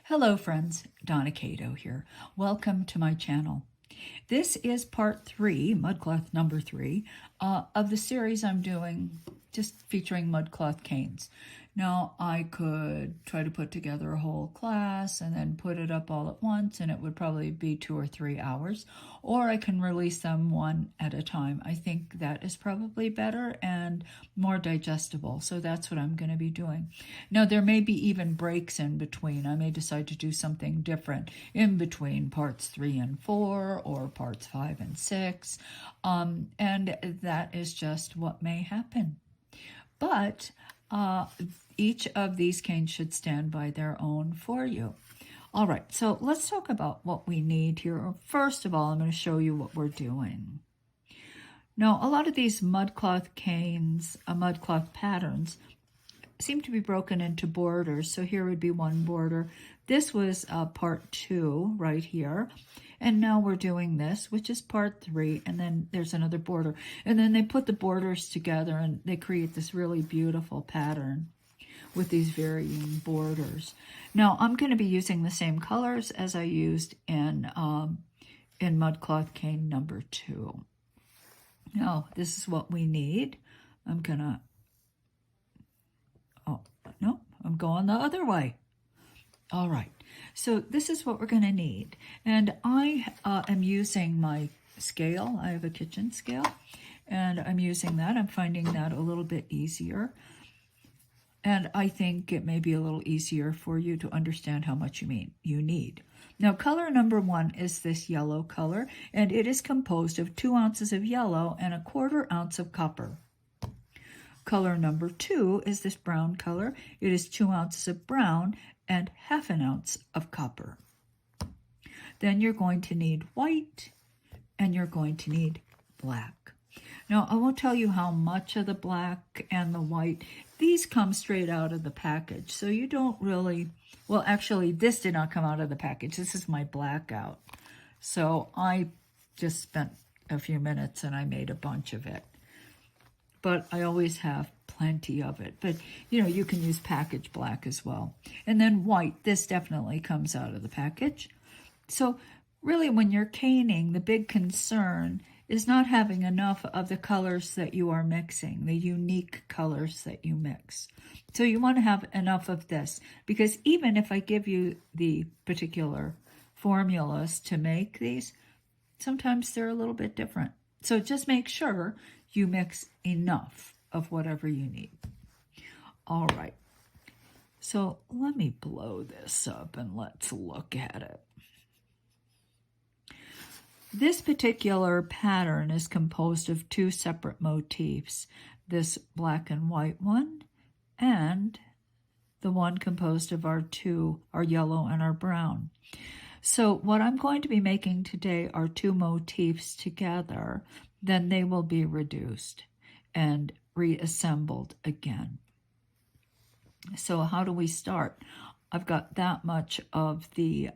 Hello friends, Donna Kato here. Welcome to my channel. This is part 3, mudcloth number 3, of the series I'm doing just featuring mudcloth canes. Now I could try to put together a whole class and then put it up all at once, and it would probably be 2 or 3 hours, or I can release them one at a time. I think that is probably better and more digestible, so that's what I'm going to be doing. Now there may be even breaks in between. I may decide to do something different in between parts 3 and 4 or parts 5 and 6, and that is just what may happen. But each of these canes should stand by their own for you. All right, so let's talk about what we need here. First of all, I'm going to show you what we're doing. Now, a lot of these mudcloth canes, mudcloth patterns, seem to be broken into borders. So here would be one border. This was part 2 right here. And now we're doing this, which is part 3, and then there's another border. And then they put the borders together and they create this really beautiful pattern with these varying borders. Now I'm going to be using the same colors as I used in mudcloth cane number 2. Now this is what we need. I'm gonna, oh no, I'm going the other way. All right, so this is what we're going to need. And I am using my scale. I have a kitchen scale, and I'm using that. I'm finding that a little bit easier. And I think it may be a little easier for you to understand how much you need. Now, color number 1 is this yellow color, and it is composed of 2 ounces of yellow and 1/4 ounce of copper. Color number 2 is this brown color. It is 2 ounces of brown and 1/2 ounce of copper. Then you're going to need white, and you're going to need black. Now, I won't tell you how much of the black and the white. These come straight out of the package, so you don't really, well, actually, this did not come out of the package. This is my blackout. So I just spent a few minutes and I made a bunch of it. But I always have plenty of it. But, you know, you can use package black as well. And then white, this definitely comes out of the package. So really, when you're caning, the big concern is not having enough of the colors that you are mixing, the unique colors that you mix. So you want to have enough of this, because even if I give you the particular formulas to make these, sometimes they're a little bit different. So just make sure you mix enough of whatever you need. All right, so let me blow this up and let's look at it. This particular pattern is composed of 2 separate motifs, this black and white one, and the one composed of our yellow and our brown. So what I'm going to be making today are 2 motifs together. Then they will be reduced and reassembled again. So how do we start? I've got that much of the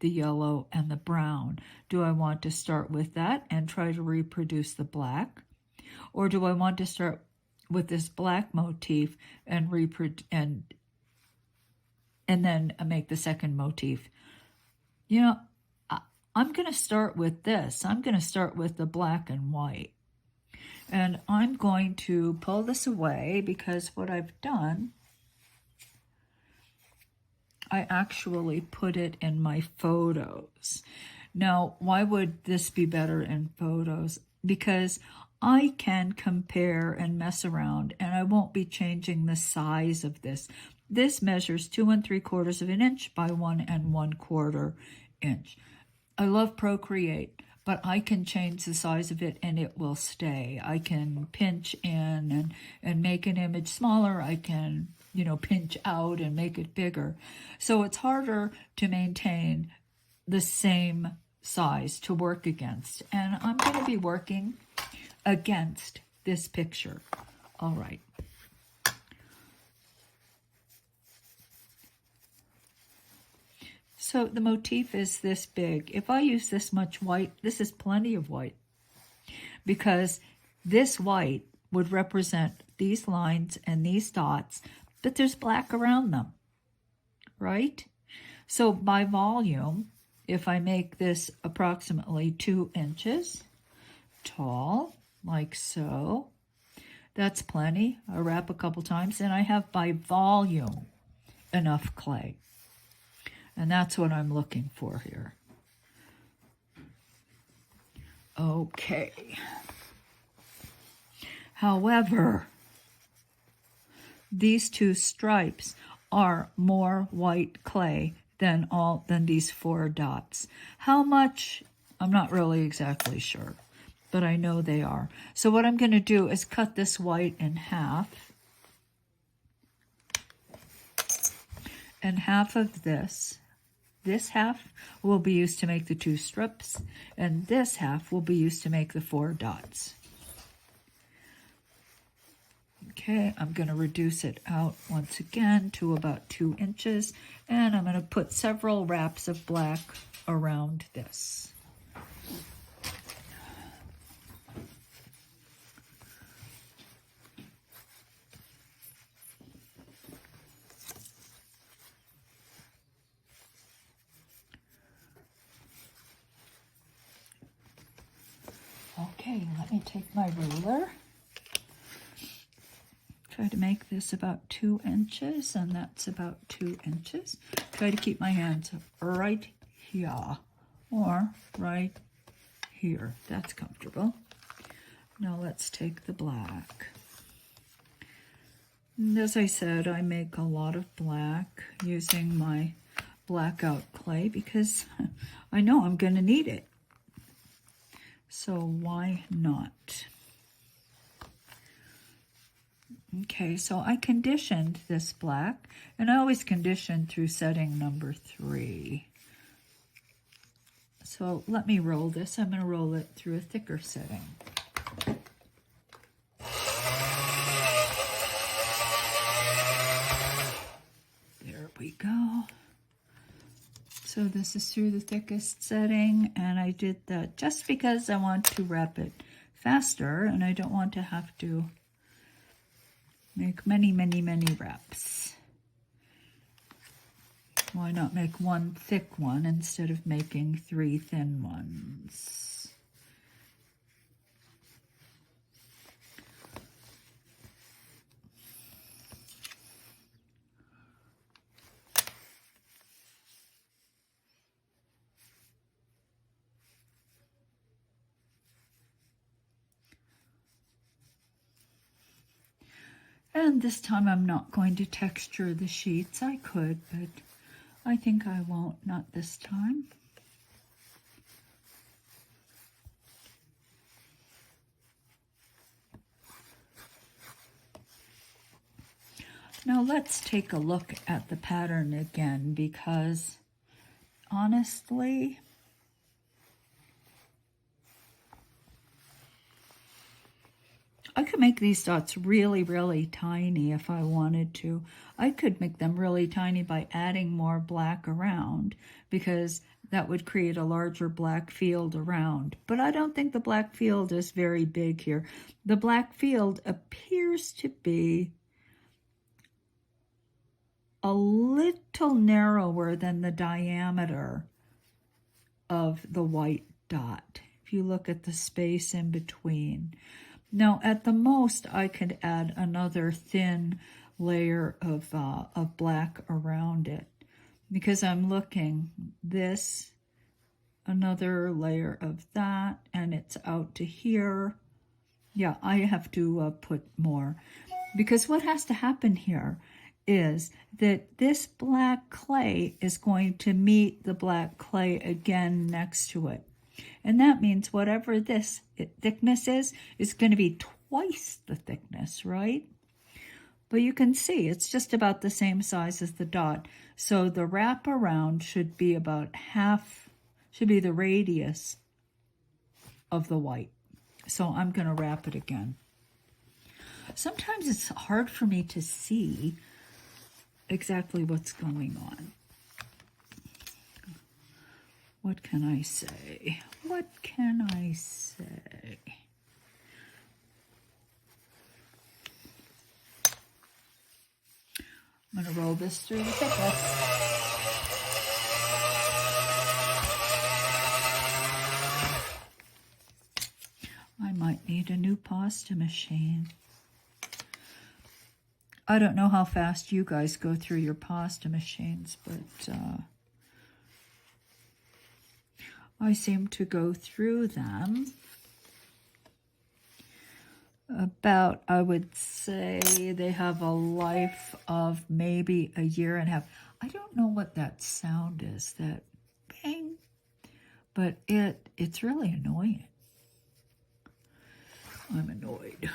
yellow and the brown. Do I want to start with that and try to reproduce the black? Or do I want to start with this black motif and then make the second motif? You know, I'm going to start with this. I'm going to start with the black and white. And I'm going to pull this away because what I've done, I actually put it in my photos. Now, why would this be better in photos? Because I can compare and mess around, and I won't be changing the size of this. This measures 2 3/4 of an inch by 1 1/4 inch. I love Procreate, but I can change the size of it and it will stay. I can pinch in and make an image smaller. I can, pinch out and make it bigger. So it's harder to maintain the same size to work against. And I'm going to be working against this picture. All right. So the motif is this big. If I use this much white, this is plenty of white, because this white would represent these lines and these dots, but there's black around them, right? So by volume, if I make this approximately 2 inches tall, like so, that's plenty. I wrap a couple times, and I have by volume enough clay. And that's what I'm looking for here. Okay. However, these 2 stripes are more white clay than these 4 dots. How much? I'm not really exactly sure, but I know they are. So what I'm going to do is cut this white in half. And half of this half will be used to make the 2 strips, and this half will be used to make the 4 dots. Okay, I'm going to reduce it out once again to about 2 inches, and I'm going to put several wraps of black around this. Okay, let me take my ruler. Try to make this about 2 inches, and that's about 2 inches. Try to keep my hands right here, or right here. That's comfortable. Now let's take the black. And as I said, I make a lot of black using my blackout clay because I know I'm going to need it. So why not? Okay, so I conditioned this black, and I always condition through setting number 3. So let me roll this. I'm going to roll it through a thicker setting. There we go. So this is through the thickest setting, and I did that just because I want to wrap it faster, and I don't want to have to make many wraps. Why not make one thick one instead of making 3 thin ones? And this time I'm not going to texture the sheets. I could, but I think I won't, not this time. Now let's take a look at the pattern again, because honestly, I could make these dots really tiny if I wanted to. I could make them really tiny by adding more black around, because that would create a larger black field around. But I don't think the black field is very big here. The black field appears to be a little narrower than the diameter of the white dot, if you look at the space in between. Now, at the most, I could add another thin layer of black around it, because I'm looking this, another layer of that, and it's out to here. Yeah, I have to put more, because what has to happen here is that this black clay is going to meet the black clay again next to it. And that means whatever this thickness is going to be twice the thickness, right? But you can see it's just about the same size as the dot. So the wrap around should be about half, should be the radius of the white. So I'm going to wrap it again. Sometimes it's hard for me to see exactly what's going on. What can I say? What can I say? I'm going to roll this through the thickness. need a new pasta machine. I don't know how fast you guys go through your pasta machines, but I seem to go through them about, I would say they have a life of maybe a year and a half. I don't know what that sound is, that bang, but it's really annoying. I'm annoyed.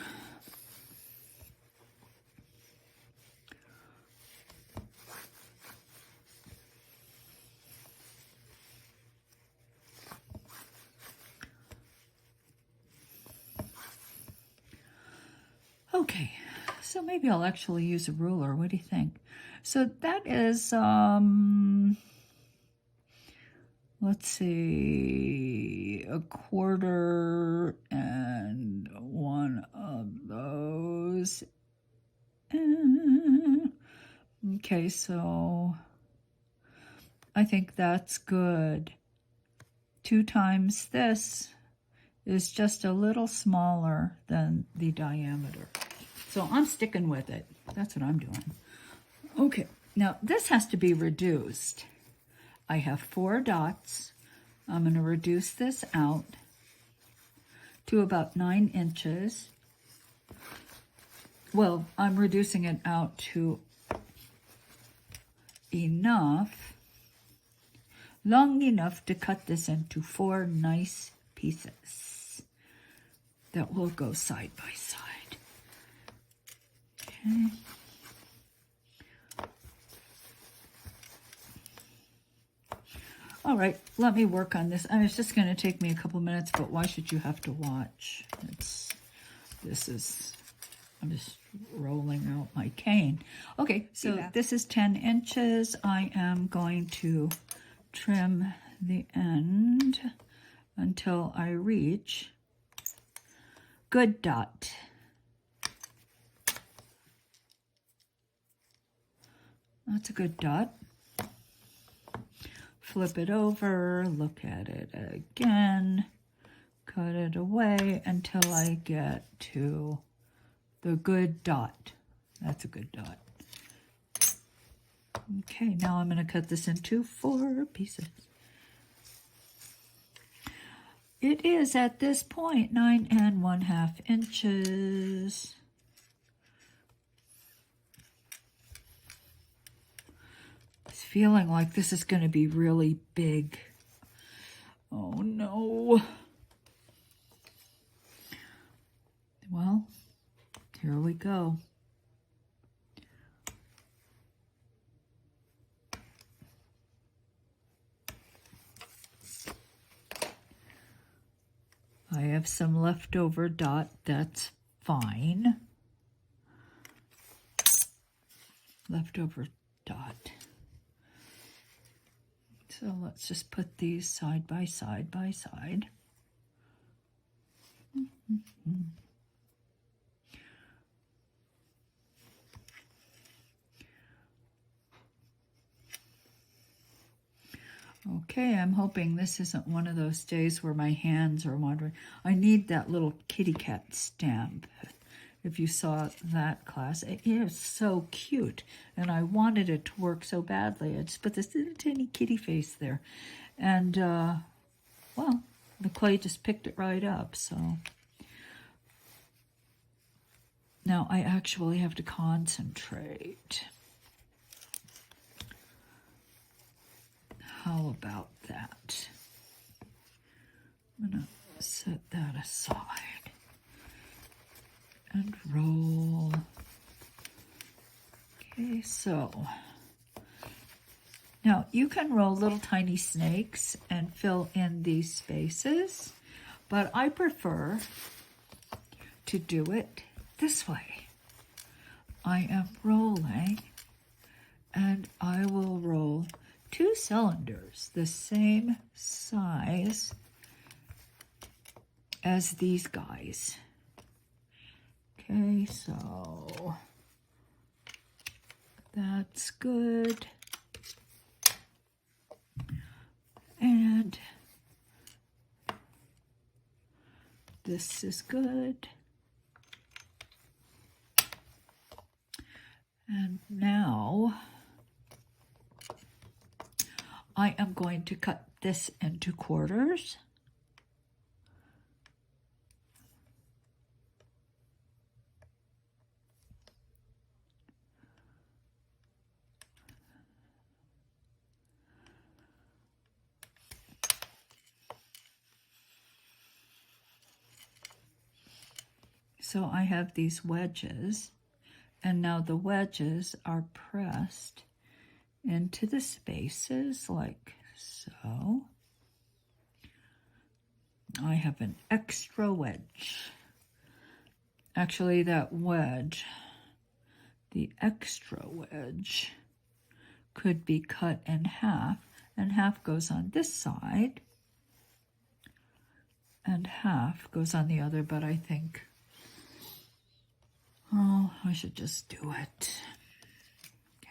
Okay, so maybe I'll actually use a ruler. What do you think? So that is, let's see, 1/4 and one of those. Okay, so I think that's good. 2 times this is just a little smaller than the diameter. So I'm sticking with it. That's what I'm doing. Okay, now this has to be reduced. I have 4 dots. I'm going to reduce this out to about 9 inches. Well, I'm reducing it out to enough, long enough to cut this into 4 nice pieces that will go side by side. Okay. All right, let me work on this. It's just going to take me a couple minutes, but why should you have to watch? I'm just rolling out my cane. Okay, so this is 10 inches. I am going to trim the end until I reach good dot. That's a good dot. Flip it over, look at it again, cut it away until I get to the good dot. That's a good dot. Okay, now I'm going to cut this into 4 pieces. It is at this point 9 1/2 inches. It's feeling like this is going to be really big. Oh no. Well, here we go. I have some leftover dot, that's fine. Leftover dot. So let's just put these side by side by side. Okay, I'm hoping this isn't one of those days where my hands are wandering. I need that little kitty cat stamp. If you saw that class, it is so cute, and I wanted it to work so badly. I just put this little tiny kitty face there, and well, the clay just picked it right up. So now I actually have to concentrate. How about that? I'm gonna set that aside and roll. Okay, so now you can roll little tiny snakes and fill in these spaces, but I prefer to do it this way. I am rolling, and I will roll 2 cylinders the same size as these guys. Okay, so that's good. And this is good. And now I am going to cut this into quarters. So I have these wedges, and now the wedges are pressed into the spaces like so. I have an extra wedge. Actually, that wedge, the extra wedge, could be cut in half, and half goes on this side, and half goes on the other, but I think, oh, I should just do it. Okay.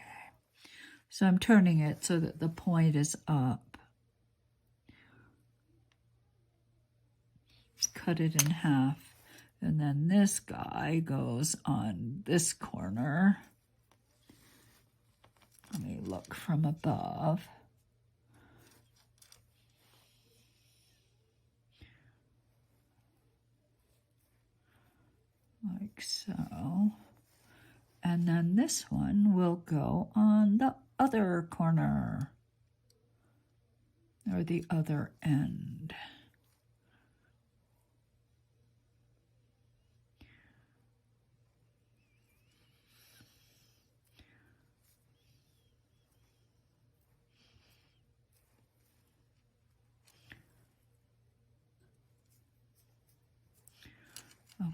So I'm turning it so that the point is up. Cut it in half, and then this guy goes on this corner. Let me look from above. Like so. And then this one will go on the other corner, or the other end.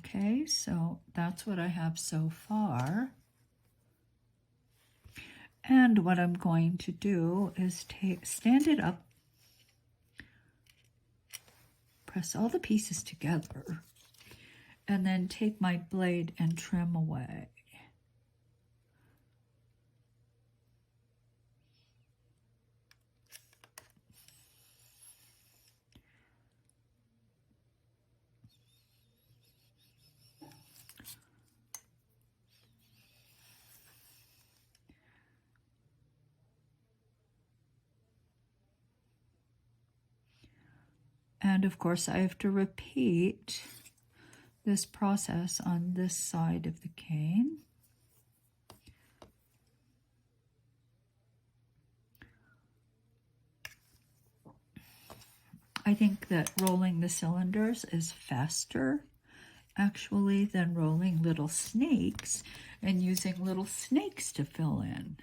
Okay, so that's what I have so far. And what I'm going to do is stand it up, press all the pieces together, and then take my blade and trim away. And of course, I have to repeat this process on this side of the cane. I think that rolling the cylinders is faster, actually, than rolling little snakes and using little snakes to fill in.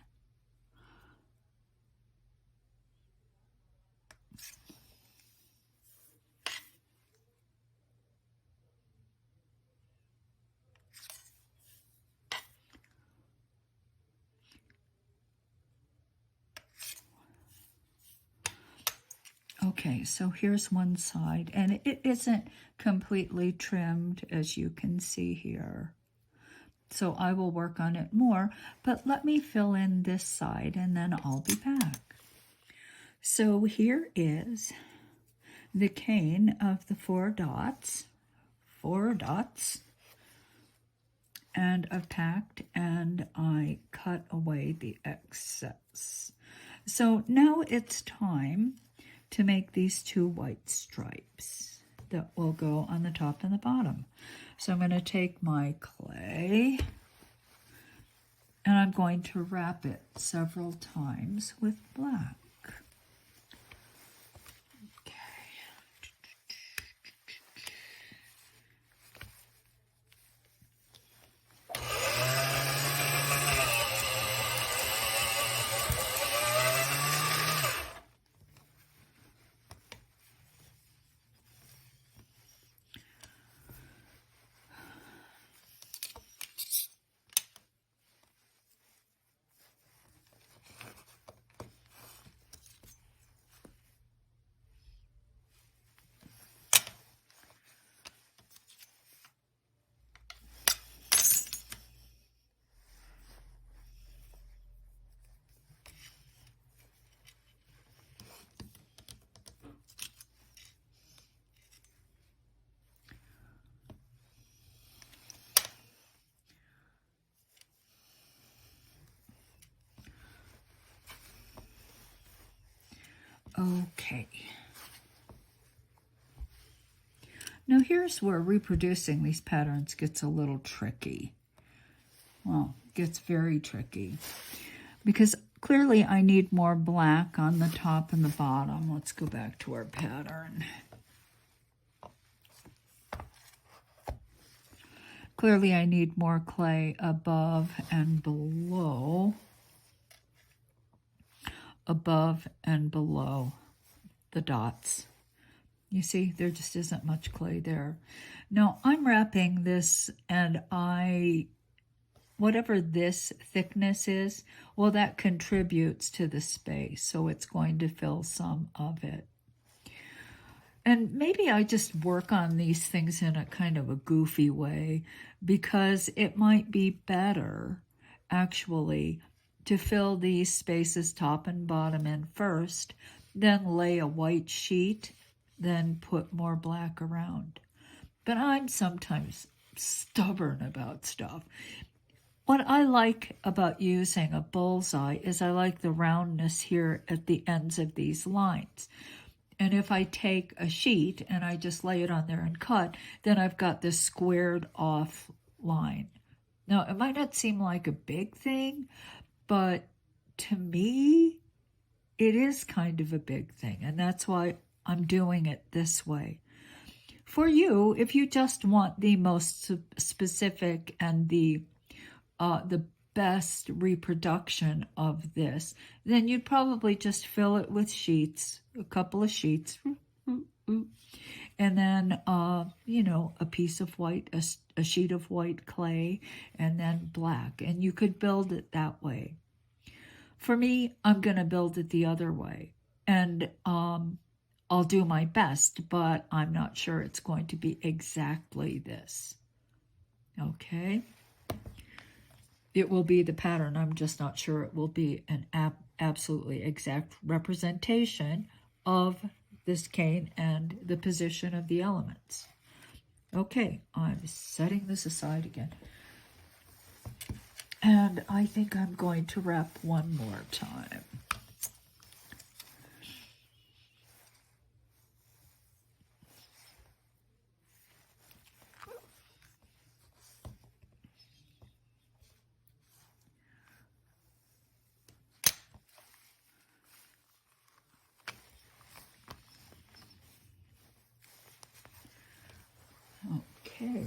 Okay, so here's one side, and it isn't completely trimmed, as you can see here. So I will work on it more, but let me fill in this side, and then I'll be back. So here is the cane of the 4 dots, and I've tacked, and I cut away the excess. So now it's time to make these 2 white stripes that will go on the top and the bottom. So I'm going to take my clay, and I'm going to wrap it several times with black. Okay. Now here's where reproducing these patterns gets a little tricky. Well, it gets very tricky because clearly I need more black on the top and the bottom. Let's go back to our pattern. Clearly I need more clay above and below. Above and below the dots. You see, there just isn't much clay there. Now I'm wrapping this, and whatever this thickness is, well, that contributes to the space, so it's going to fill some of it. And maybe I just work on these things in a kind of a goofy way, because it might be better, actually, to fill these spaces top and bottom in first, then lay a white sheet, then put more black around. But I'm sometimes stubborn about stuff. What I like about using a bullseye is I like the roundness here at the ends of these lines. And if I take a sheet and I just lay it on there and cut, then I've got this squared off line. Now, it might not seem like a big thing, but to me, it is kind of a big thing, and that's why I'm doing it this way. For you, if you just want the most specific and the best reproduction of this, then you'd probably just fill it with sheets, a couple of sheets, and then, a piece of white, a sheet of white clay, and then black, and you could build it that way. For me, I'm going to build it the other way, and I'll do my best, but I'm not sure it's going to be exactly this. Okay? It will be the pattern. I'm just not sure it will be an absolutely exact representation of this cane and the position of the elements. Okay, I'm setting this aside again. And I think I'm going to wrap one more time. Okay.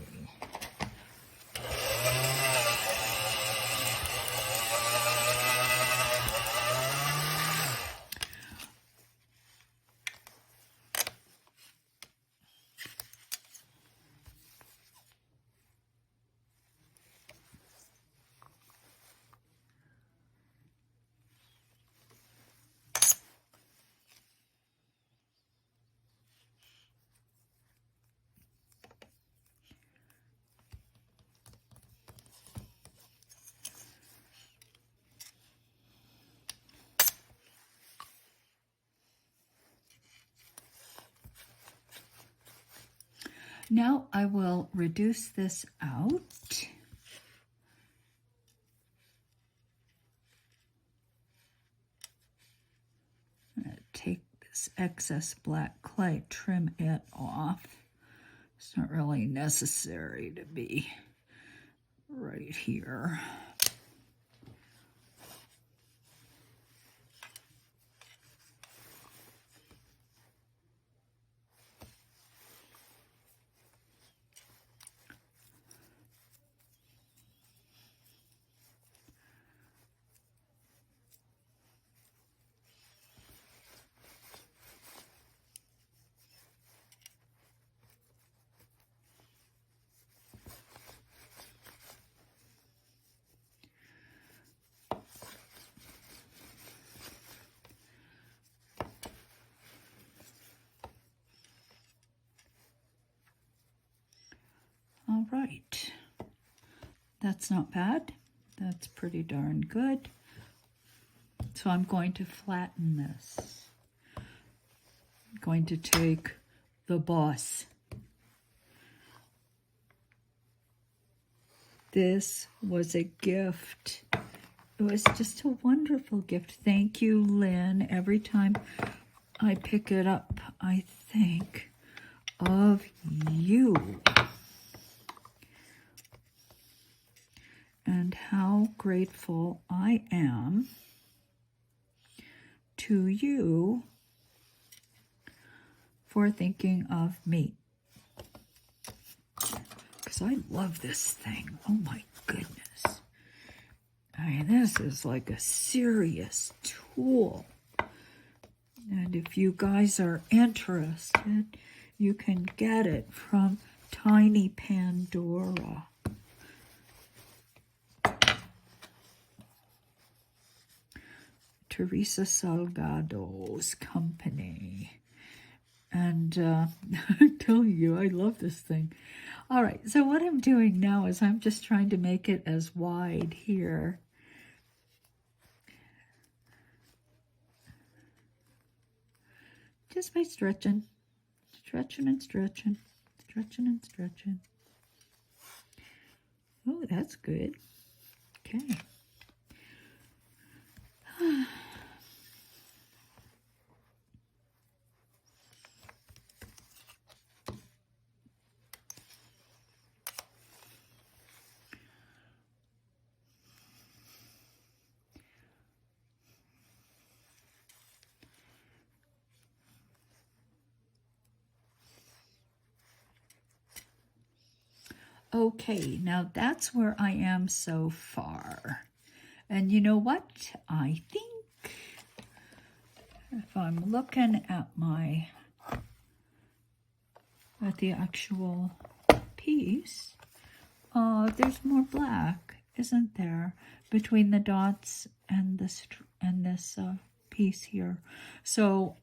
Now I will reduce this out. I'm going to take this excess black clay, trim it off. It's not really necessary to be right here. All right, that's not bad. That's pretty darn good. So I'm going to flatten this. I'm going to take the boss. This was a gift. It was just a wonderful gift. Thank you, Lynn. Every time I pick it up, I think of you and how grateful I am to you for thinking of me. Because I love this thing. Oh my goodness. I mean, this is like a serious tool. And if you guys are interested, you can get it from Tiny Pandora. Teresa Salgado's company. And I'm telling you, I love this thing. All right, so what I'm doing now is I'm just trying to make it as wide here. Just by stretching, stretching and stretching, stretching and stretching. Oh, that's good. Okay. Okay, now that's where I am so far. And you know what? I think if I'm looking at the actual piece, there's more black, isn't there, between the dots and this piece here. So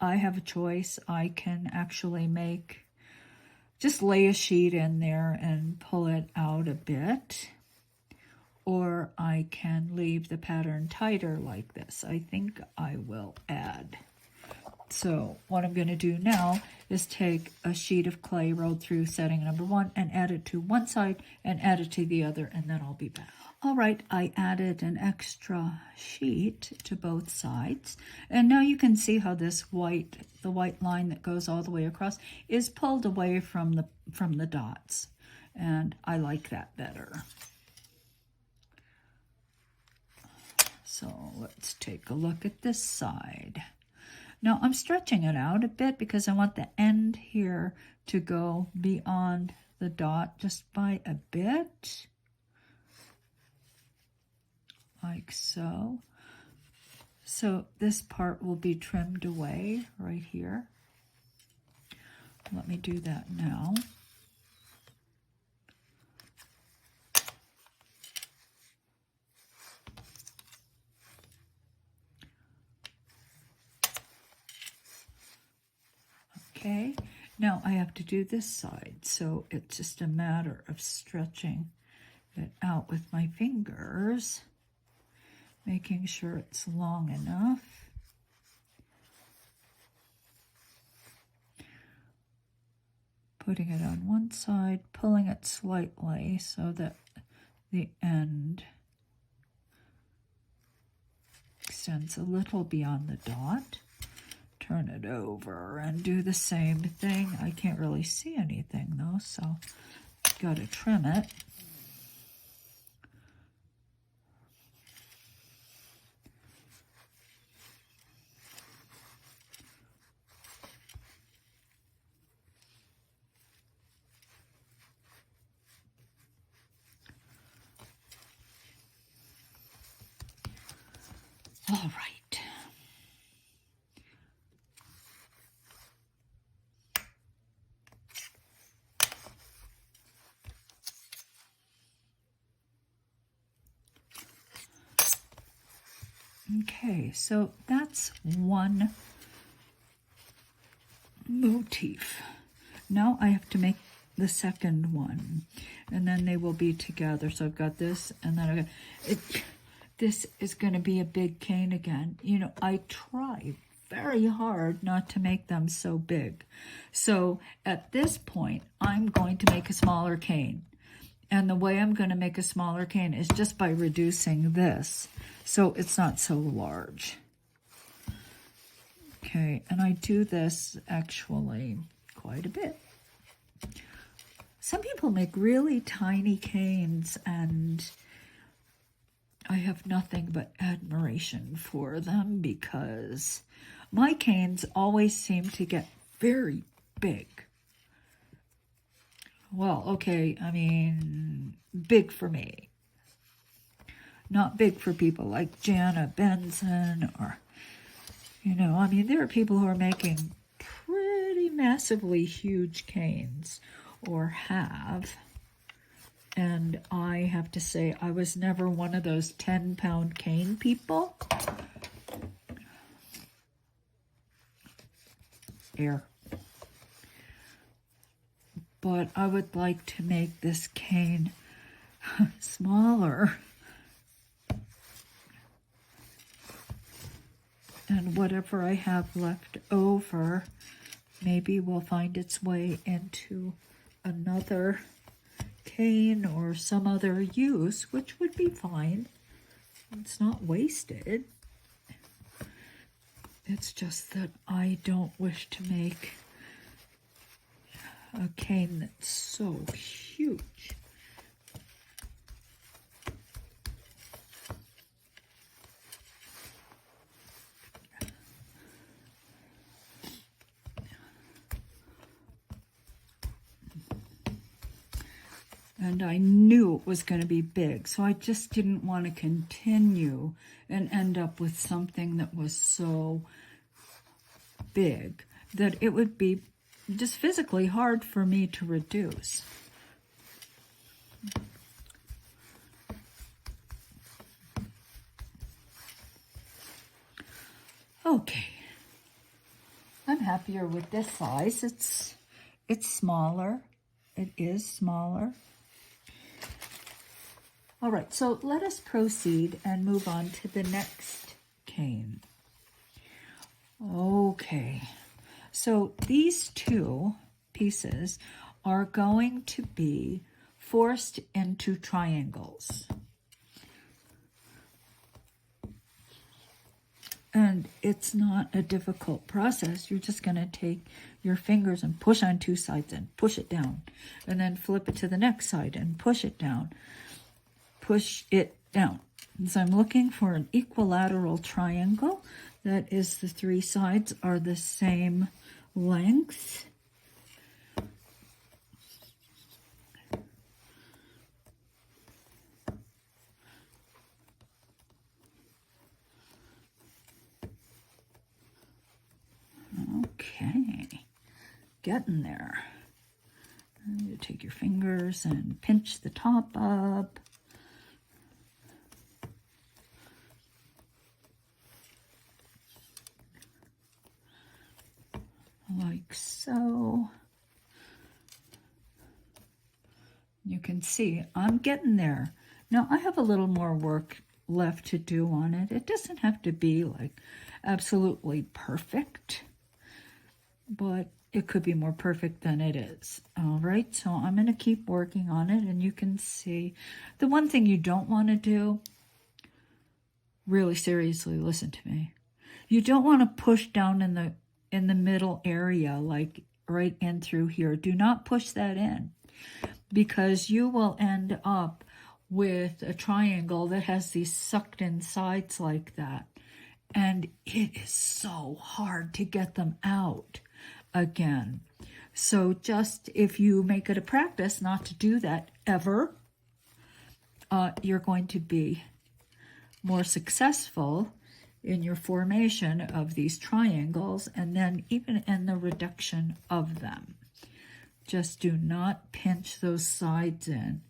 I have a choice. I can actually just lay a sheet in there and pull it out a bit, or I can leave the pattern tighter like this. I think I will add. So what I'm going to do now is take a sheet of clay rolled through setting number 1 and add it to one side and add it to the other, and then I'll be back. All right, I added an extra sheet to both sides, and now you can see how this the white line that goes all the way across is pulled away from the dots, and I like that better. So let's take a look at this side. Now I'm stretching it out a bit because I want the end here to go beyond the dot just by a bit. Like so. So this part will be trimmed away right here. Let me do that now. Okay, now I have to do this side, so it's just a matter of stretching it out with my fingers, making sure it's long enough. Putting it on one side, pulling it slightly so that the end extends a little beyond the dot. Turn it over and do the same thing. I can't really see anything though, so got to trim it. All right. Okay, so that's one motif. Now I have to make the second one, and then they will be together. So I've got this, and then I've got this is going to be a big cane again. You know, I try very hard not to make them so big. So at this point, I'm going to make a smaller cane. And the way I'm going to make a smaller cane is just by reducing this, so it's not so large. Okay, and I do this actually quite a bit. Some people make really tiny canes, and I have nothing but admiration for them because my canes always seem to get very big. Well, okay, I mean, big for me. Not big for people like Jana Benson or, you know, I mean, there are people who are making pretty massively huge canes or have. And I have to say, I was never one of those 10-pound cane people. Air. But I would like to make this cane smaller. And whatever I have left over, maybe will find its way into another cane or some other use, which would be fine. It's not wasted. It's just that I don't wish to make a cane that's so huge. And I knew it was going to be big, so I just didn't want to continue and end up with something that was so big that it would be just physically hard for me to reduce. Okay, I'm happier with this size. It's smaller. It is smaller. All right, so let us proceed and move on to the next cane. Okay, so these two pieces are going to be forced into triangles. And it's not a difficult process. You're just going to take your fingers and push on two sides and push it down. And then flip it to the next side and push it down. Push it down. And so I'm looking for an equilateral triangle. That is, the three sides are the same length. Okay, getting there. You take your fingers and pinch the top up. Like so. You can see I'm getting there. Now I have a little more work left to do on it. It doesn't have to be like absolutely perfect, but it could be more perfect than it is. All right, so I'm going to keep working on it, and you can see the one thing you don't want to do, really seriously listen to me, you don't want to push down in the middle area, like right in through here. Do not push that in, because you will end up with a triangle that has these sucked in sides like that, and it is so hard to get them out again. So just, if you make it a practice not to do that ever, you're going to be more successful in your formation of these triangles, and then even in the reduction of them. Just do not pinch those sides in,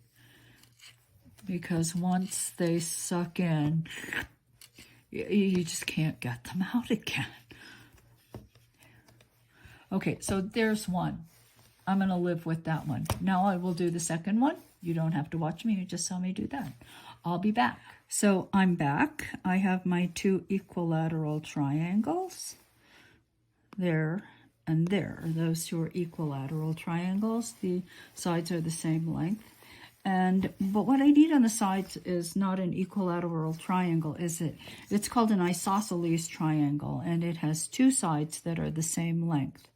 because once they suck in, you just can't get them out again. Okay, so there's one. I'm going to live with that one. Now I will do the second one. You don't have to watch me. You just saw me do that. I'll be back. So I'm back. I have my two equilateral triangles. There and there. Those two are equilateral triangles. The sides are the same length. But what I need on the sides is not an equilateral triangle, is it? It's called an isosceles triangle, and it has two sides that are the same length.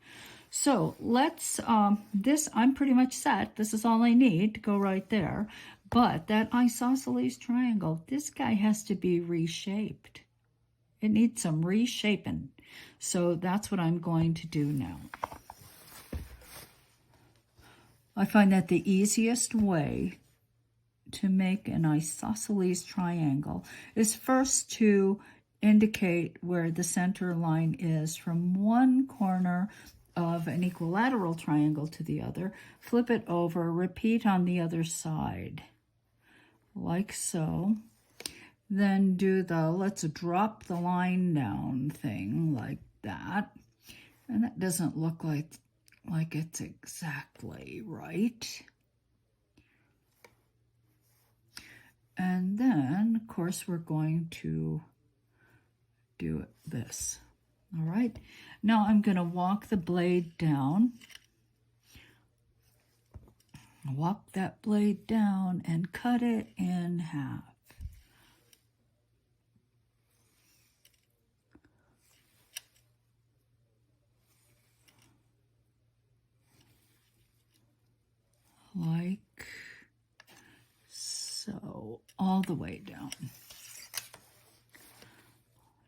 So let's, I'm pretty much set. This is all I need to go right there. But that isosceles triangle, this guy has to be reshaped. It needs some reshaping. So that's what I'm going to do now. I find that the easiest way to make an isosceles triangle is first to indicate where the center line is from one corner of an equilateral triangle to the other, flip it over, repeat on the other side, like so. Then do the let's drop the line down thing like that. And that doesn't look like it's exactly right. And then, of course, we're going to do this. All right. Now I'm going to walk the blade down. Walk that blade down and cut it in half. Like so, all the way down.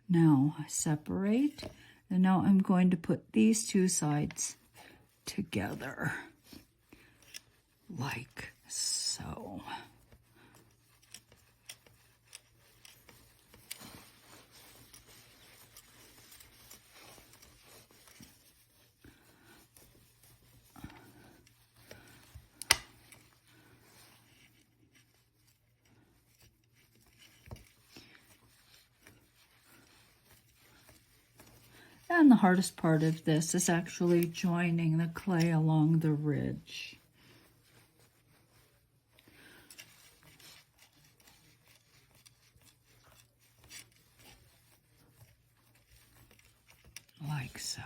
Now separate, and now I'm going to put these two sides together, like so. And the hardest part of this is actually joining the clay along the ridge. Like so.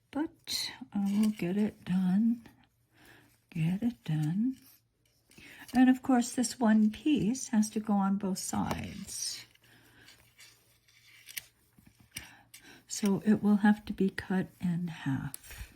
But I will get it done. Get it done. And of course, this one piece has to go on both sides. So it will have to be cut in half.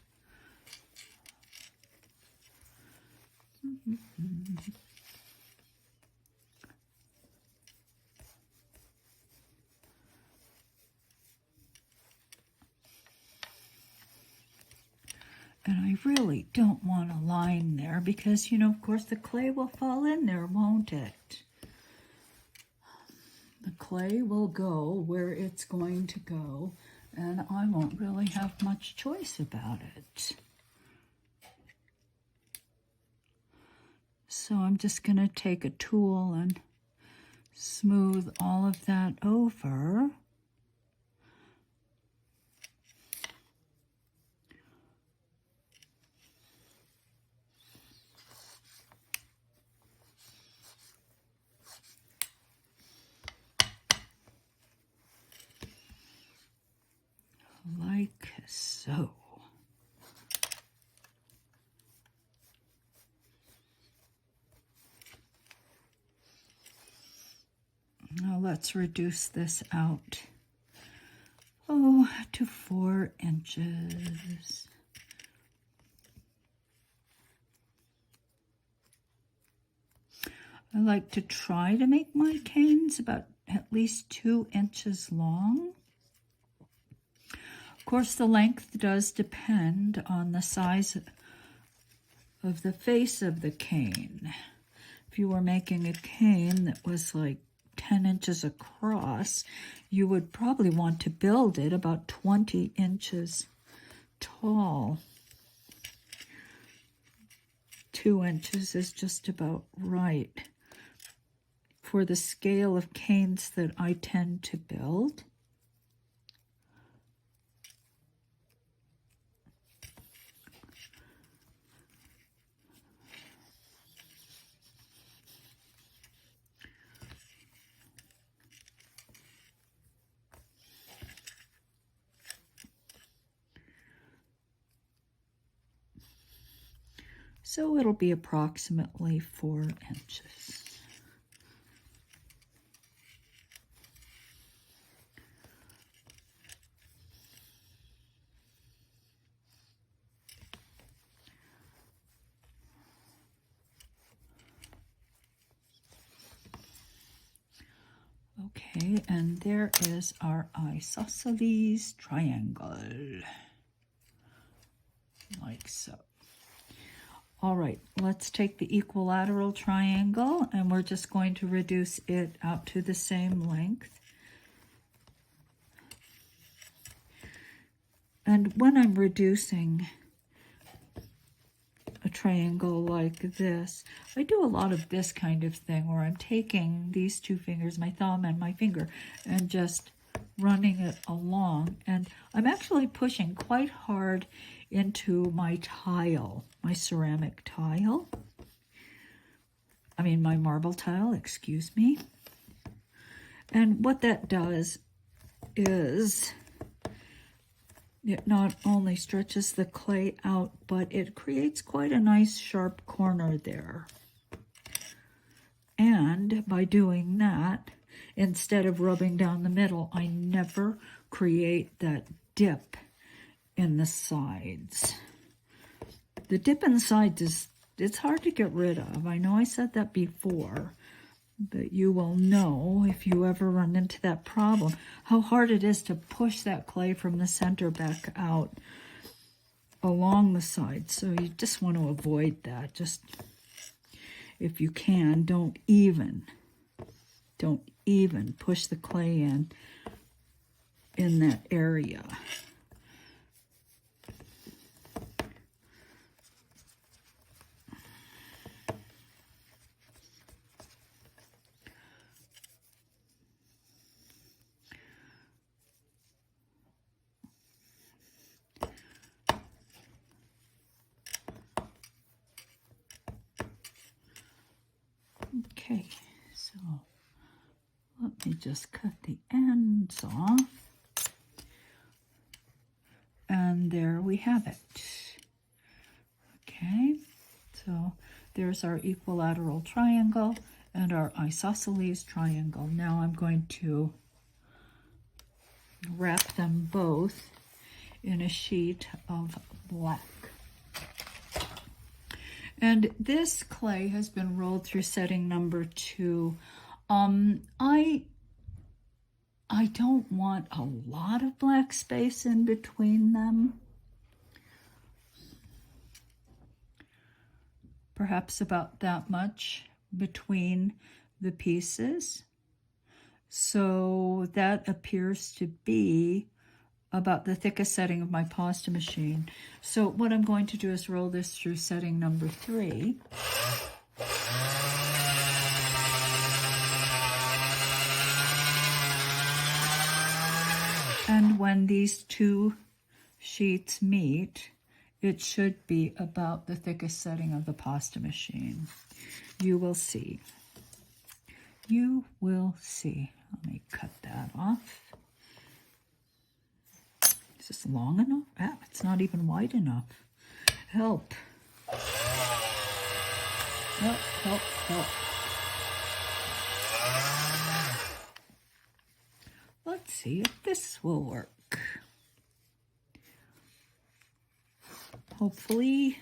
And I really don't want a line there because, you know, of course, the clay will fall in there, won't it? The clay will go where it's going to go, and I won't really have much choice about it. So I'm just going to take a tool and smooth all of that over. Like so. Now let's reduce this out, to 4 inches. I like to try to make my canes about at least 2 inches long. Of course, the length does depend on the size of the face of the cane. If you were making a cane that was like 10 inches across, you would probably want to build it about 20 inches tall. 2 inches is just about right for the scale of canes that I tend to build. So it'll be approximately 4 inches. Okay, and there is our isosceles triangle, like so. All right, let's take the equilateral triangle, and we're just going to reduce it out to the same length. And when I'm reducing a triangle like this, I do a lot of this kind of thing where I'm taking these two fingers, my thumb and my finger, and just running it along. And I'm actually pushing quite hard into my tile, my ceramic tile. I mean, my marble tile, excuse me. And what that does is it not only stretches the clay out, but it creates quite a nice sharp corner there. And by doing that, instead of rubbing down the middle, I never create that dip in the sides. The dip in the sides it's hard to get rid of. I know I said that before, but you will know if you ever run into that problem how hard it is to push that clay from the center back out along the sides. So you just want to avoid that. Just, if you can, don't even push the clay in that area. Okay, so let me just cut the ends off. And there we have it. Okay, so there's our equilateral triangle and our isosceles triangle. Now I'm going to wrap them both in a sheet of black. And this clay has been rolled through setting number 2. I don't want a lot of black space in between them. Perhaps about that much between the pieces. So that appears to be about the thickest setting of my pasta machine. So what I'm going to do is roll this through setting number 3. And when these two sheets meet, it should be about the thickest setting of the pasta machine. You will see. You will see. Let me cut that off. Is this long enough? Ah, it's not even wide enough. Help. Help, help, help. Let's see if this will work. Hopefully.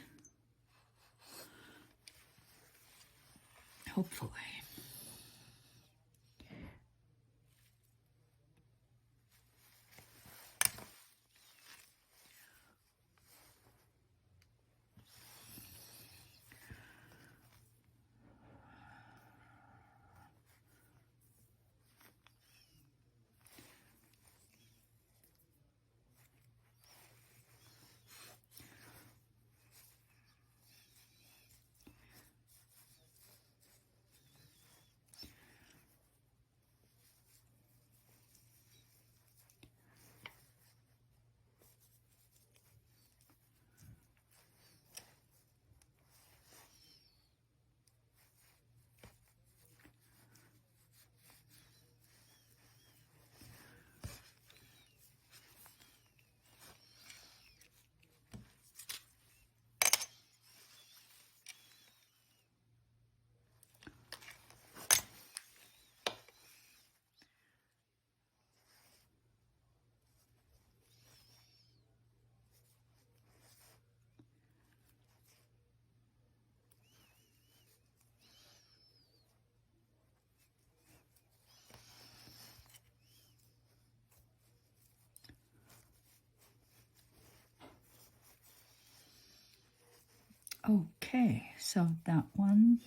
Okay, so that one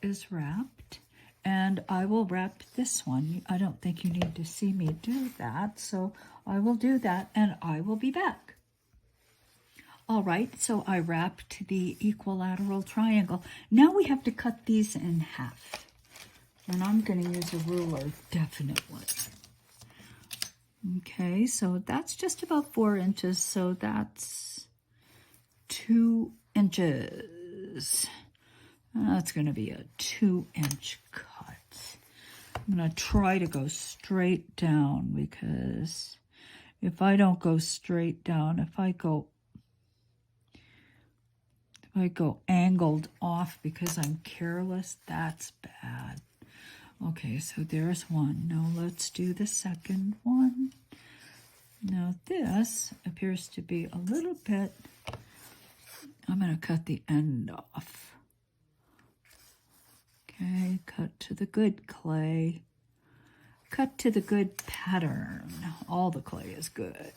is wrapped, and I will wrap this one. I don't think you need to see me do that, so I will do that and I will be back. All right, so I wrapped the equilateral triangle. Now we have to cut these in half, and I'm going to use a ruler, definitely. Okay, so that's just about 4 inches, so that's 2 inches. That's going to be a 2-inch cut. I'm going to try to go straight down, because if I don't go straight down, if I go angled off because I'm careless, that's bad. Okay, so there's one. Now let's do the second one. Now this appears to be a little bit, I'm going to cut the end off. Okay, cut to the good clay. Cut to the good pattern. All the clay is good.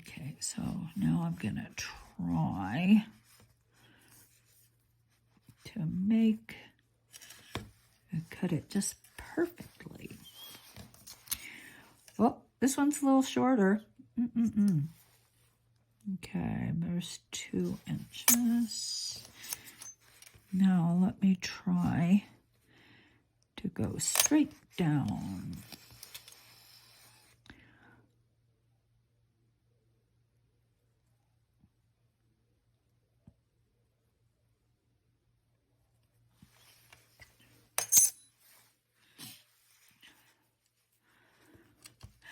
Okay, so now I'm going to try to cut it just perfectly. Well, this one's a little shorter. Okay, there's 2 inches. Now let me try to go straight down.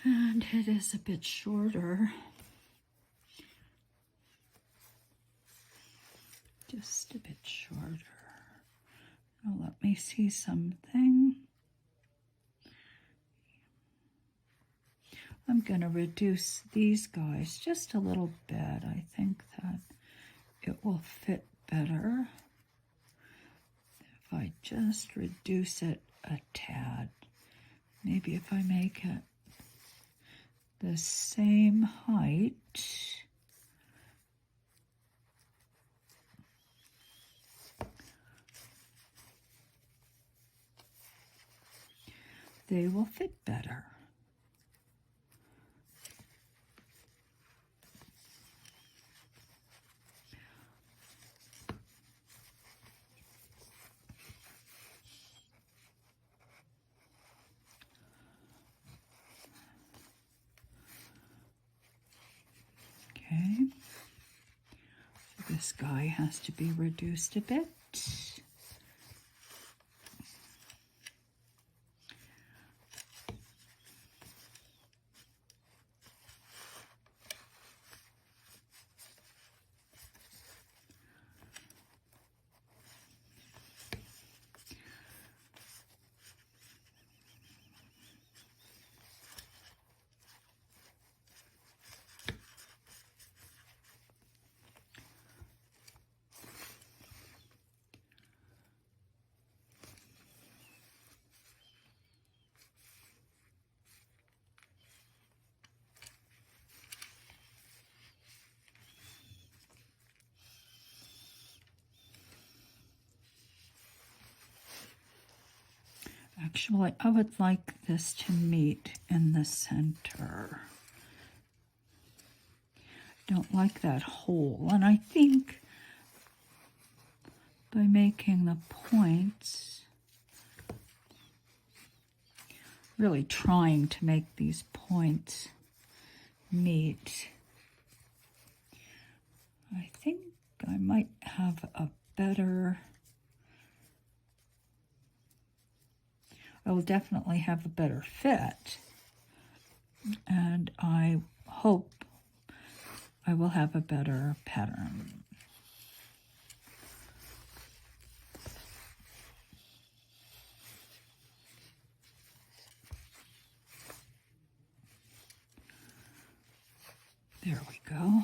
And it is a bit shorter. Just a bit shorter. Now let me see something. I'm going to reduce these guys just a little bit. I think that it will fit better if I just reduce it a tad. Maybe if I make it the same height. They will fit better. Okay, so this guy has to be reduced a bit. Actually, I would like this to meet in the center. Don't like that hole, and I think by making the points, really trying to make these points meet, I think I might have a better, I will definitely have a better fit, and I hope I will have a better pattern. There we go.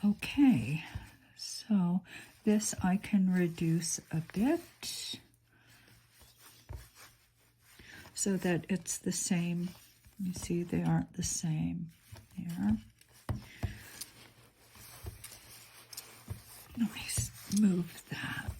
Okay, so this I can reduce a bit so that it's the same. You see, they aren't the same here. Let me move that.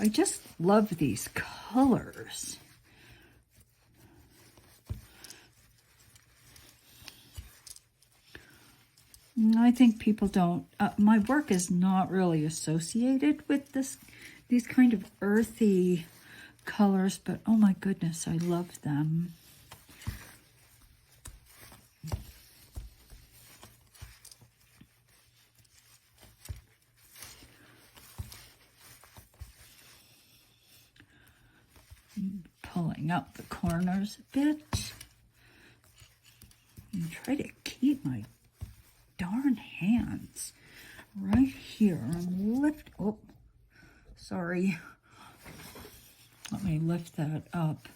I just love these colors. I think people don't, my work is not really associated with these kind of earthy colors, but oh my goodness, I love them. Pulling up the corners a bit. And try to keep my darn hands right here and lift. Oh, sorry. Let me lift that up.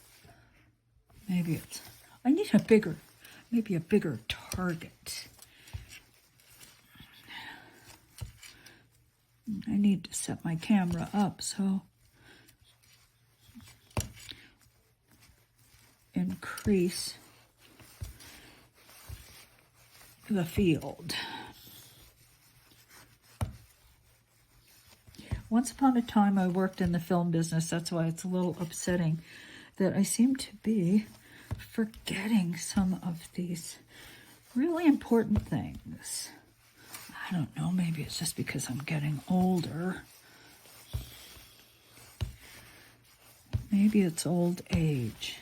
Maybe it's, I need a bigger, maybe a bigger target. I need to set my camera up so increase the field. Once upon a time I worked in the film business. That's why it's a little upsetting that I seem to be forgetting some of these really important things. I don't know, maybe it's just because I'm getting older. Maybe it's old age.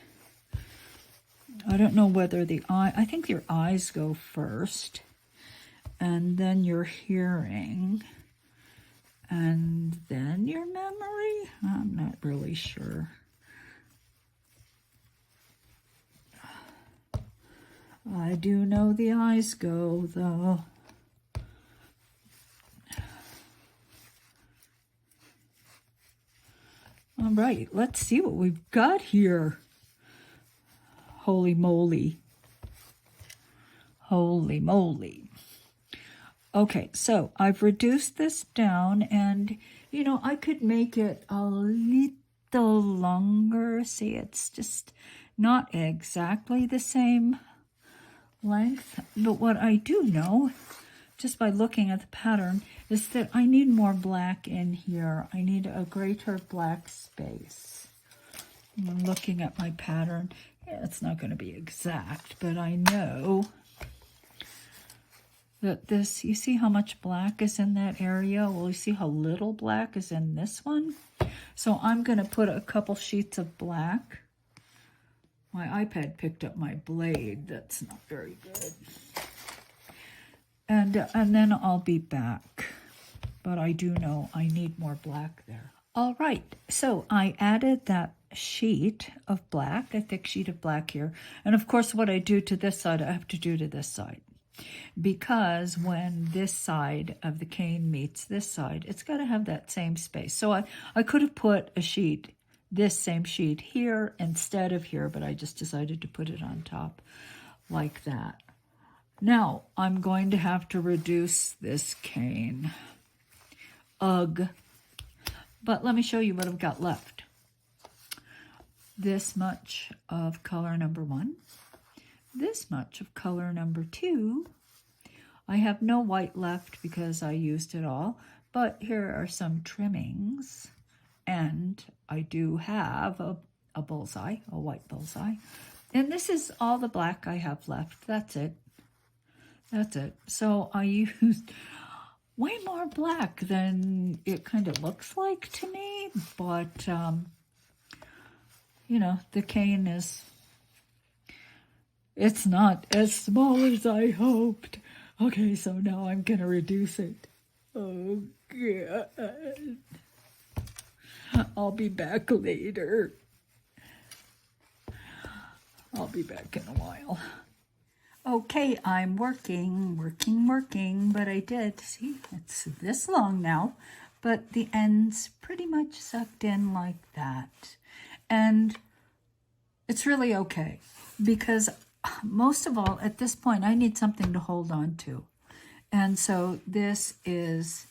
I don't know whether I think your eyes go first, and then your hearing, and then your memory. I'm not really sure. I do know the eyes go, though. All right, let's see what we've got here. Holy moly. Holy moly. Okay, so I've reduced this down, and, you know, I could make it a little longer. See, it's just not exactly the same length. But what I do know, just by looking at the pattern, is that I need more black in here. I need a greater black space. I'm looking at my pattern. Yeah, it's not going to be exact, but I know that this, you see how much black is in that area? Well, you see how little black is in this one? So I'm going to put a couple sheets of black. My iPad picked up my blade. That's not very good. And then I'll be back. But I do know I need more black there. All right, so I added that sheet of black, a thick sheet of black here. And of course, what I do to this side, I have to do to this side. Because when this side of the cane meets this side, it's got to have that same space. So I could have put a sheet, this same sheet here instead of here, but I just decided to put it on top like that. Now, I'm going to have to reduce this cane. Ugh. But let me show you what I've got left. This much of color number 1. This much of color number 2. I have no white left because I used it all, but here are some trimmings. And I do have a bullseye, a white bullseye. And this is all the black I have left. That's it. That's it. So I used way more black than it kind of looks like to me, but you know, the cane it's not as small as I hoped. Okay, so now I'm gonna reduce it. Oh good. I'll be back later. I'll be back in a while. Okay, I'm working, but I did. See, it's this long now, but the end's pretty much sucked in like that. And it's really okay, because most of all, at this point, I need something to hold on to. And so this is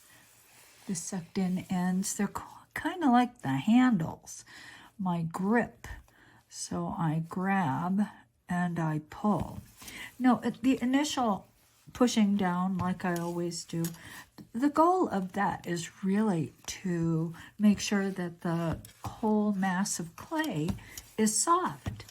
the sucked in ends. They're kind of like the handles, my grip. So I grab and I pull. Now, at the initial pushing down, like I always do, the goal of that is really to make sure that the whole mass of clay is soft,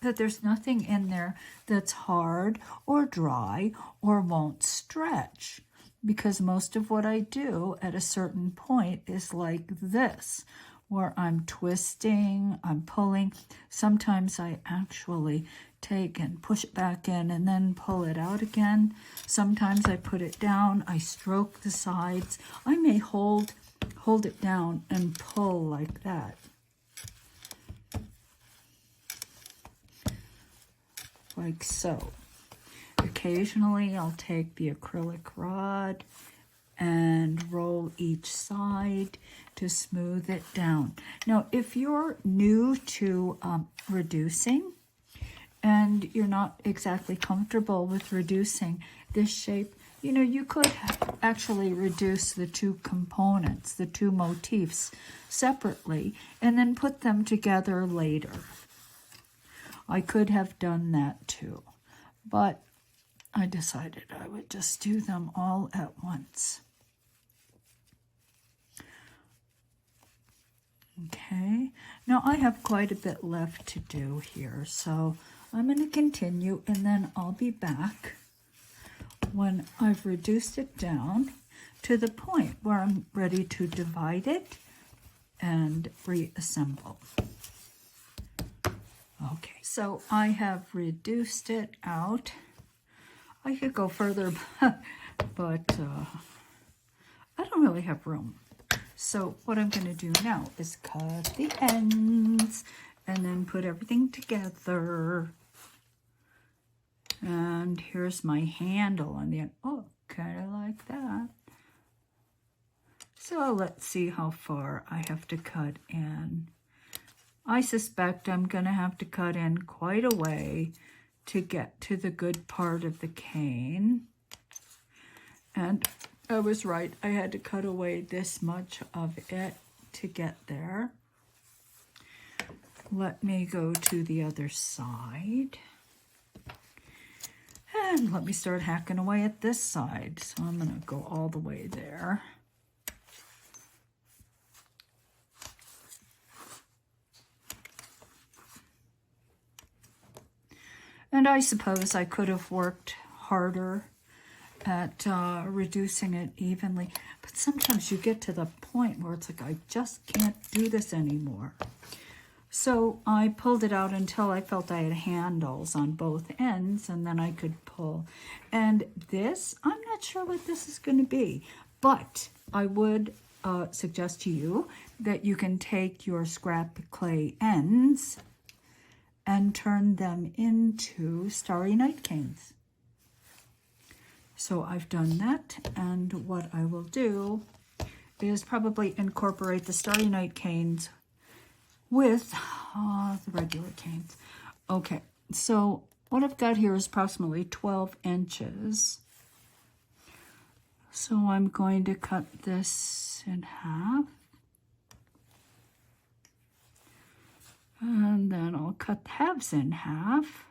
that there's nothing in there that's hard or dry or won't stretch. Because most of what I do at a certain point is like this, where I'm twisting, I'm pulling. Sometimes I actually take and push it back in and then pull it out again. Sometimes I put it down, I stroke the sides. I may hold it down and pull like that. Like so. Occasionally I'll take the acrylic rod and roll each side to smooth it down. Now, if you're new to reducing and you're not exactly comfortable with reducing this shape, you know, you could actually reduce the two components, the two motifs, separately and then put them together later. I could have done that too, but I decided I would just do them all at once. Okay, now I have quite a bit left to do here, so I'm going to continue and then I'll be back when I've reduced it down to the point where I'm ready to divide it and reassemble. Okay, so I have reduced it out. I could go further, but I don't really have room. So what I'm going to do now is cut the ends and then put everything together. And here's my handle on the end. Oh, kind of like that. So let's see how far I have to cut in. I suspect I'm going to have to cut in quite a way to get to the good part of the cane. And I was right, I had to cut away this much of it to get there. Let me go to the other side. And let me start hacking away at this side. So I'm going to go all the way there. And I suppose I could have worked harder at reducing it evenly. But sometimes you get to the point where it's like, I just can't do this anymore. So I pulled it out until I felt I had handles on both ends, and then I could pull. And this, I'm not sure what this is going to be, but I would suggest to you that you can take your scrap clay ends and turn them into Starry Night canes. So I've done that, and what I will do is probably incorporate the Starry Night canes with the regular canes. Okay, so what I've got here is approximately 12 inches. So I'm going to cut this in half. And then I'll cut the halves in half.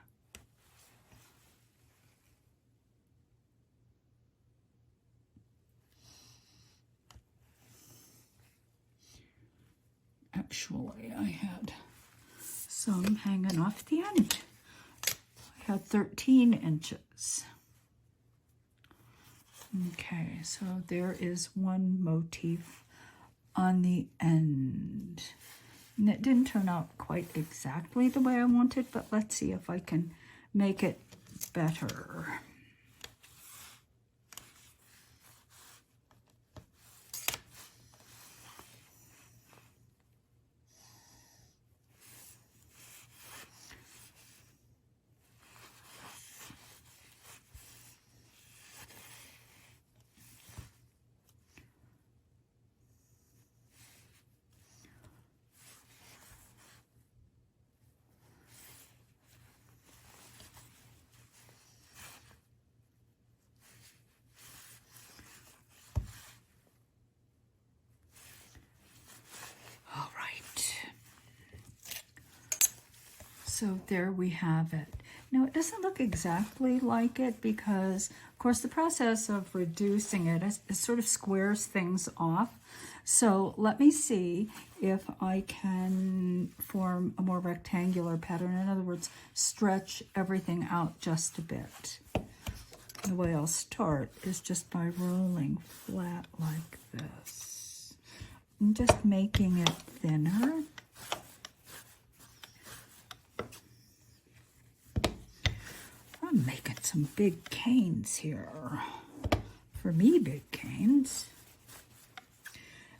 Actually, I had some hanging off the end. I had 13 inches. Okay, so there is one motif on the end. And it didn't turn out quite exactly the way I wanted, but let's see if I can make it better. So there we have it. Now it doesn't look exactly like it because, of course, the process of reducing it is sort of squares things off. So let me see if I can form a more rectangular pattern. In other words, stretch everything out just a bit. The way I'll start is just by rolling flat like this. I'm just making it thinner. I'm making some big canes here. For me, big canes.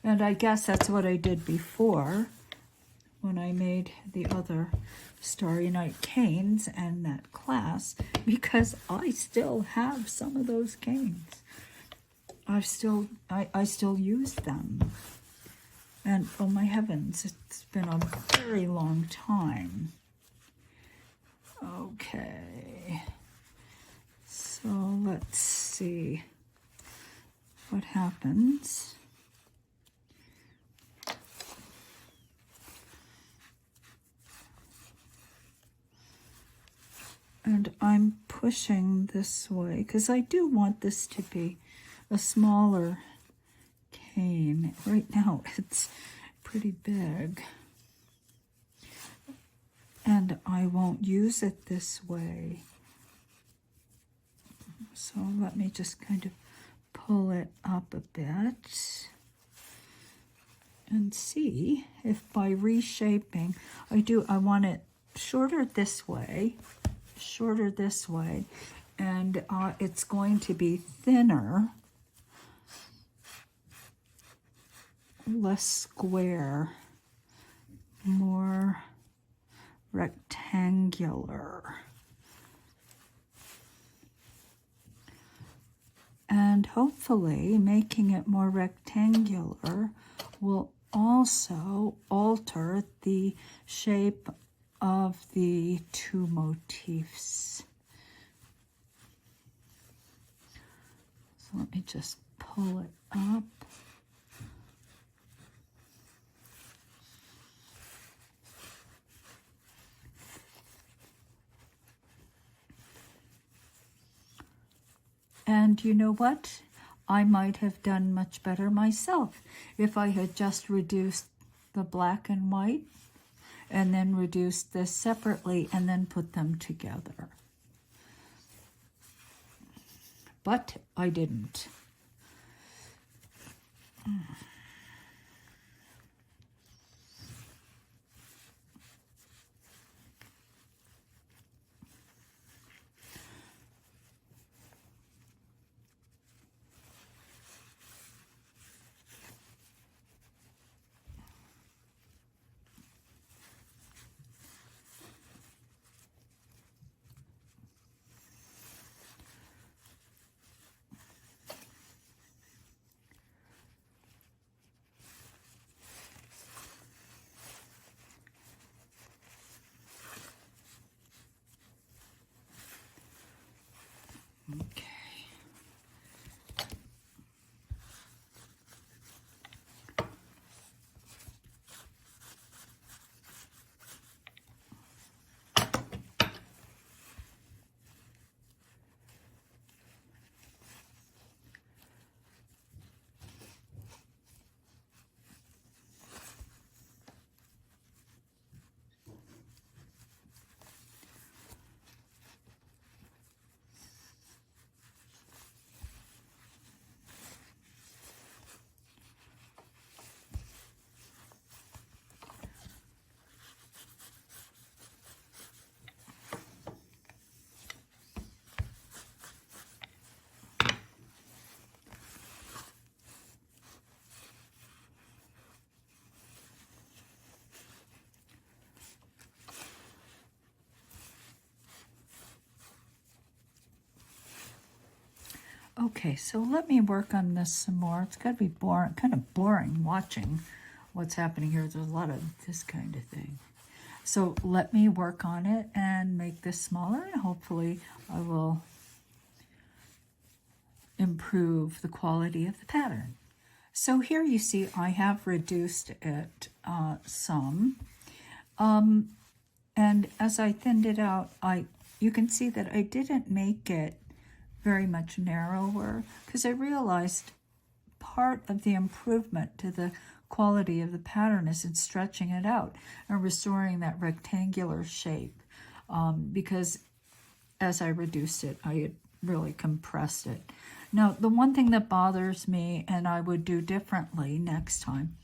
And I guess that's what I did before when I made the other Starry Night canes and that class, because I still have some of those canes. I still use them. And oh my heavens, it's been a very long time. Okay. So let's see what happens. And I'm pushing this way because I do want this to be a smaller cane. Right now it's pretty big. And I won't use it this way. So let me just kind of pull it up a bit and see if by reshaping, I want it shorter this way, and it's going to be thinner, less square, more rectangular. And hopefully making it more rectangular will also alter the shape of the two motifs. So let me just pull it up. And you know what? I might have done much better myself if I had just reduced the black and white and then reduced this separately and then put them together. But I didn't. Okay. Okay, so let me work on this some more. It's got to be boring, kind of boring watching what's happening here. There's a lot of this kind of thing. So let me work on it and make this smaller, and hopefully I will improve the quality of the pattern. So here you see I have reduced it some. And as I thinned it out, you can see that I didn't make it very much narrower, because I realized part of the improvement to the quality of the pattern is in stretching it out and restoring that rectangular shape, because as I reduced it, I had really compressed it. Now, the one thing that bothers me, and I would do differently next time,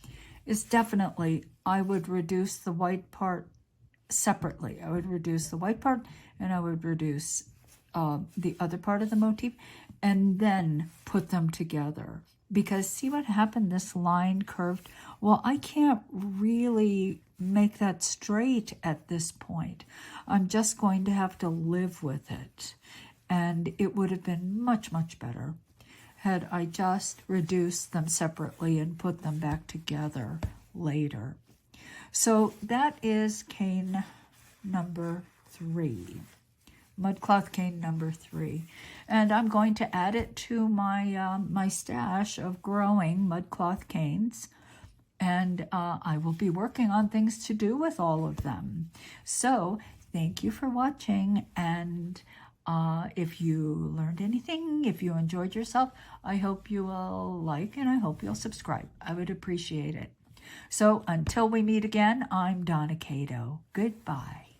is definitely I would reduce the white part separately. I would reduce the white part, and I would reduce the other part of the motif, and then put them together. Because see what happened? This line curved. Well, I can't really make that straight at this point. I'm just going to have to live with it. And it would have been much, much better had I just reduced them separately and put them back together later. So that is cane number 3. Mudcloth cane number 3. And I'm going to add it to my my stash of growing mudcloth canes. And I will be working on things to do with all of them. So thank you for watching. And if you learned anything, if you enjoyed yourself, I hope you will like and I hope you'll subscribe. I would appreciate it. So until we meet again, I'm Donna Kato. Goodbye.